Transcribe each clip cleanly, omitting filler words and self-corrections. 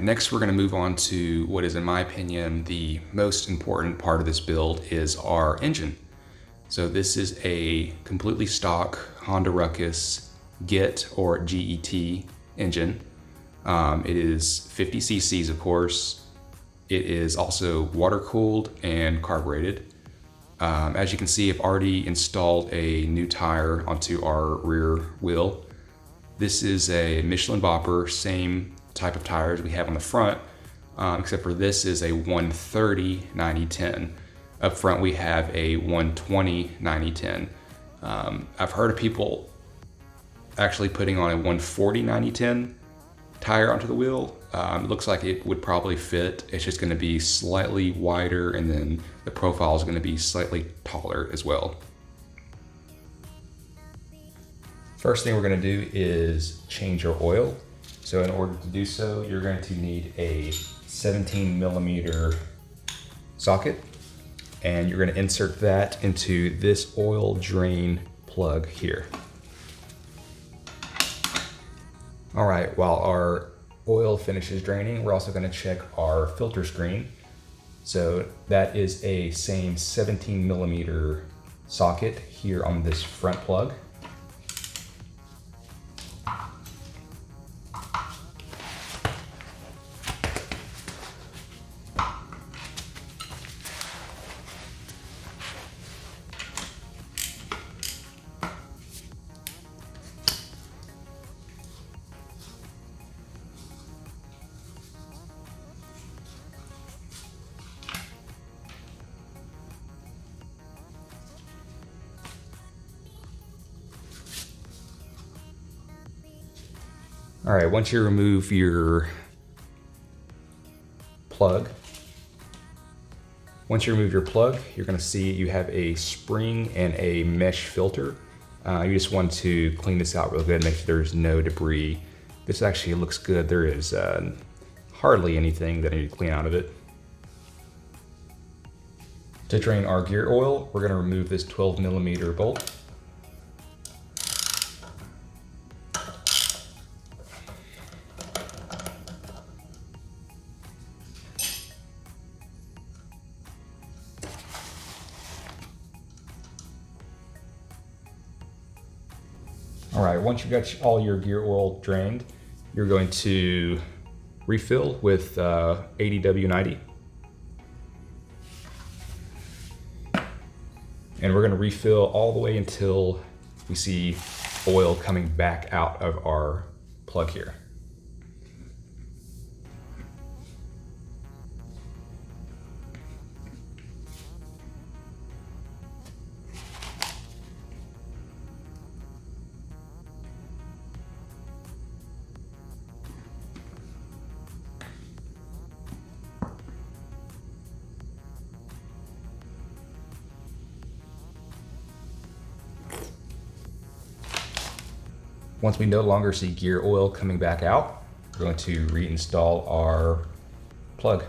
next we're going to move on to what is, in my opinion, the most important part of this build is our engine. So this is a completely stock Honda Ruckus GET or GET engine. It is 50 cc's, of course. It is also water cooled and carbureted. As you can see, I've already installed a new tire onto our rear wheel. This is a Michelin Bopper, same type of tires we have on the front, except for this is a 130/90/10. Up front we have a 120/90/10. I've heard of people actually putting on a 140/90/10 tire onto the wheel. It looks like it would probably fit. It's just going to be slightly wider, and then the profile is going to be slightly taller as well. First thing we're going to do is change our oil. So in order to do so, you're going to need a 17mm socket, and you're going to insert that into this oil drain plug here. All right, while our oil finishes draining, we're also going to check our filter screen. So that is a same 17mm socket here on this front plug. All right, once you remove your plug, you're gonna see you have a spring and a mesh filter. You just want to clean this out real good, make sure there's no debris. This actually looks good. There is hardly anything that I need to clean out of it. To drain our gear oil, we're gonna remove this 12mm bolt. All right, once you've got all your gear oil drained, you're going to refill with 80W90. And we're gonna refill all the way until we see oil coming back out of our plug here. Once we no longer see gear oil coming back out, we're going to reinstall our plug.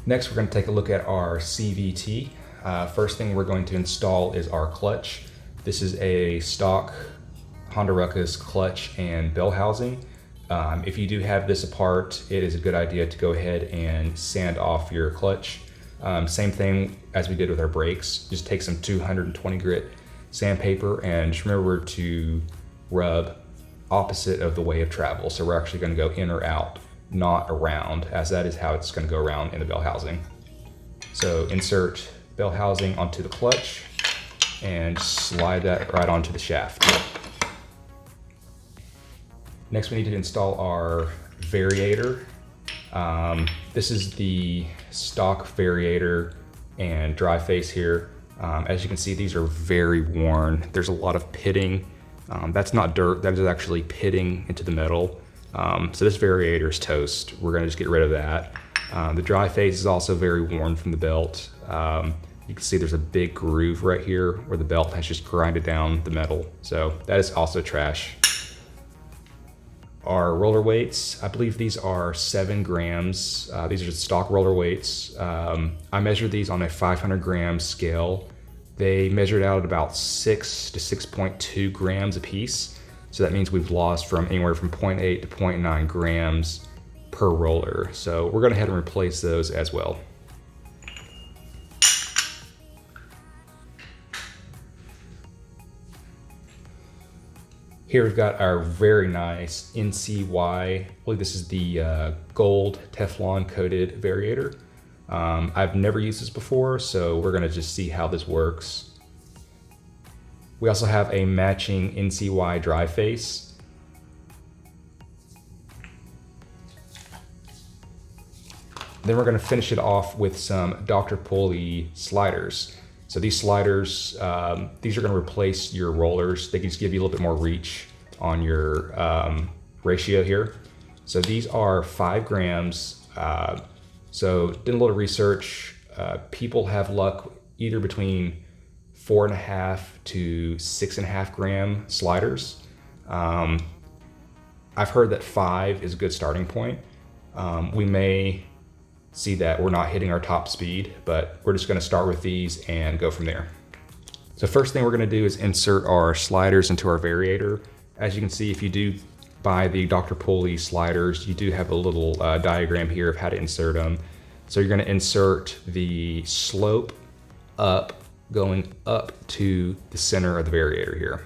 Next, we're going to take a look at our CVT. First thing we're going to install is our clutch. This is a stock Honda Ruckus clutch and bell housing. If you do have this apart, it is a good idea to go ahead and sand off your clutch. Same thing as we did with our brakes. Just take some 220 grit sandpaper and just remember to rub opposite of the way of travel. So we're actually going to go in or out, not around, as that is how it's going to go around in the bell housing. So insert bell housing onto the clutch and slide that right onto the shaft. Next, we need to install our variator. This is the stock variator and dry face here. As you can see, these are very worn. There's a lot of pitting. That's not dirt, that is actually pitting into the metal. So this variator is toast. We're gonna just get rid of that. The dry face is also very worn from the belt. You can see there's a big groove right here where the belt has just grinded down the metal. So that is also trash. Our roller weights, I believe these are 7 grams. These are just stock roller weights. I measured these on a 500 gram scale. They measured out at about 6 to 6.2 grams a piece. So that means we've lost from anywhere from 0.8 to 0.9 grams per roller. So we're gonna head and replace those as well. Here we've got our very nice NCY, I believe this is the gold Teflon coated variator. I've never used this before, so we're gonna just see how this works. We also have a matching NCY dry face. Then we're gonna finish it off with some Dr. Pulley sliders. So these sliders, these are gonna replace your rollers. They can just give you a little bit more reach on your ratio here. So these are 5 grams. So did a little research. People have luck either between 4.5 to 6.5 gram sliders. I've heard that 5 is a good starting point. We may see that we're not hitting our top speed, but we're just gonna start with these and go from there. So first thing we're gonna do is insert our sliders into our variator. As you can see, if you do buy the Dr. Pulley sliders, you do have a little diagram here of how to insert them. So you're gonna insert the slope up, going up to the center of the variator here.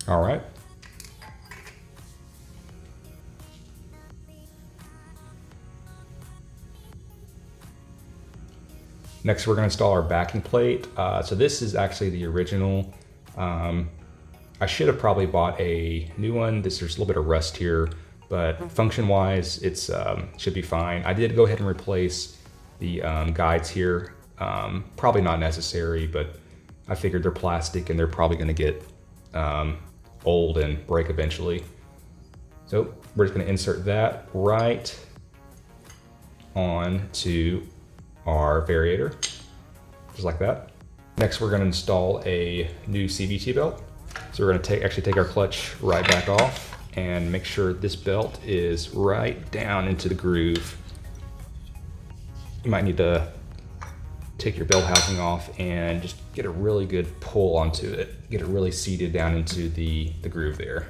All right. Next, we're going to install our backing plate. So this is actually the original. I should have probably bought a new one. There's a little bit of rust here, but function-wise, it's should be fine. I did go ahead and replace the guides here. Probably not necessary, but I figured they're plastic and they're probably going to get old and break eventually. So we're just going to insert that right on to our variator, just like that. Next, we're going to install a new CVT belt. So we're going to actually take our clutch right back off and make sure this belt is right down into the groove. You might need to take your belt housing off and just get a really good pull onto it. Get it really seated down into the groove there.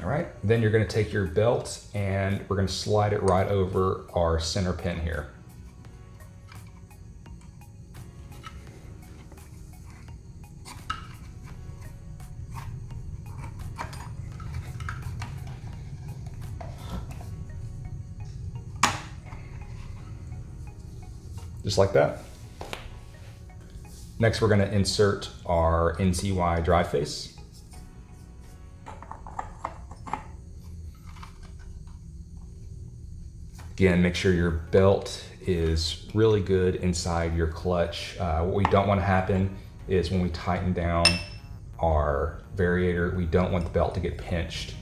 All right, then you're gonna take your belt and we're gonna slide it right over our center pin here. Just like that. Next, we're gonna insert our NCY drive face. Again, make sure your belt is really good inside your clutch. What we don't want to happen is when we tighten down our variator, we don't want the belt to get pinched.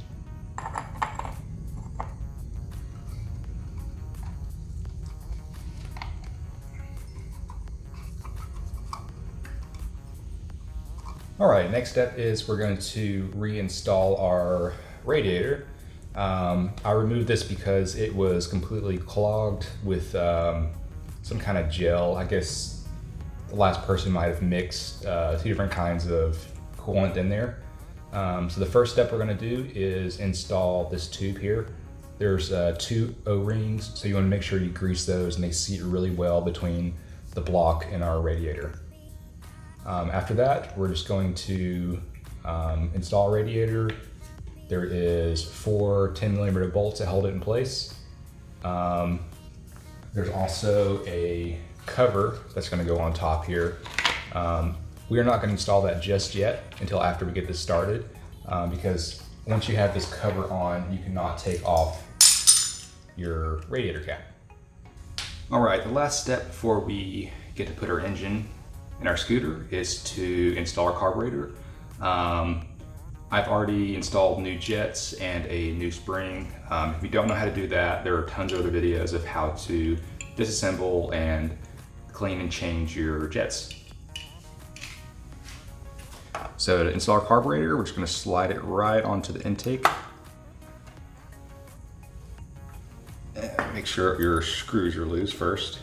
All right, next step is we're going to reinstall our radiator. I removed this because it was completely clogged with some kind of gel. I guess the last person might have mixed 2 different kinds of coolant in there. So the first step we're going to do is install this tube here. There's 2 O-rings, so you want to make sure you grease those and they seat really well between the block and our radiator. After that, we're just going to install a radiator. There is 4 10mm bolts that hold it in place. There's also a cover that's going to go on top here. We are not going to install that just yet until after we get this started, because once you have this cover on, you cannot take off your radiator cap. All right, the last step before we get to put our engine in our scooter is to install our carburetor. I've already installed new jets and a new spring. If you don't know how to do that, there are tons of other videos of how to disassemble and clean and change your jets. So to install our carburetor, we're just going to slide it right onto the intake. And make sure your screws are loose first.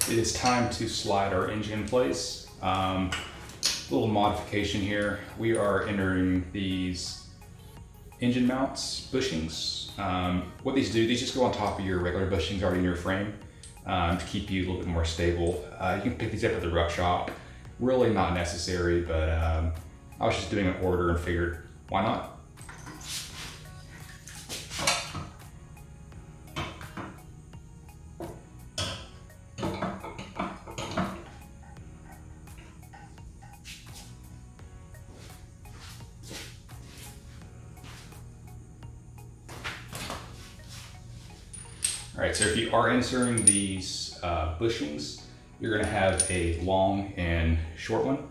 It is time to slide our engine in place. Little modification here. We are entering these engine mounts bushings. What these do, these just go on top of your regular bushings already in your frame to keep you a little bit more stable. You can pick these up at the ruck shop. Really not necessary, but I was just doing an order and figured, why not? All right, so if you are inserting these bushings, you're gonna have a long and short one.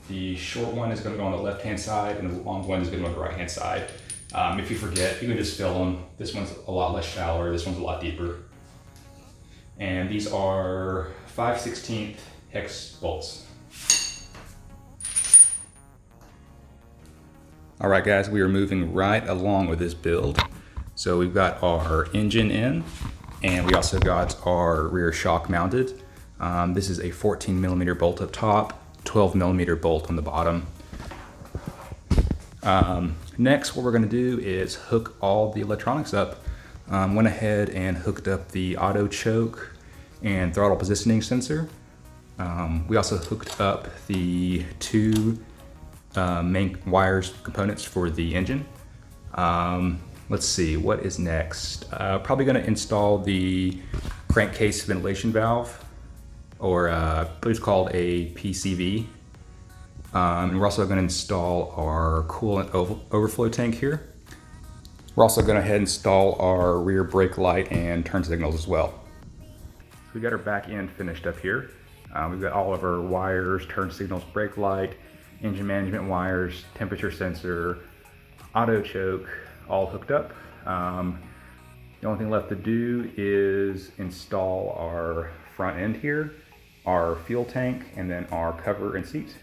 The short one is gonna go on the left-hand side and the long one is gonna go on the right-hand side. If you forget, you can just fill them. This one's a lot less shallower, this one's a lot deeper. And these are 5/16 hex bolts. All right, guys, we are moving right along with this build. So we've got our engine in, and we also got our rear shock mounted. This is a 14mm bolt up top, 12mm bolt on the bottom. Next, what we're gonna do is hook all the electronics up. Went ahead and hooked up the auto choke and throttle positioning sensor. We also hooked up the two main wires components for the engine. Let's see, what is next? Probably gonna install the crankcase ventilation valve, or I believe it's called a PCV. And we're also gonna install our coolant overflow tank here. We're also gonna head and install our rear brake light and turn signals as well. We got our back end finished up here. We've got all of our wires, turn signals, brake light, engine management wires, temperature sensor, auto choke, all hooked up. The only thing left to do is install our front end here, our fuel tank, and then our cover and seat.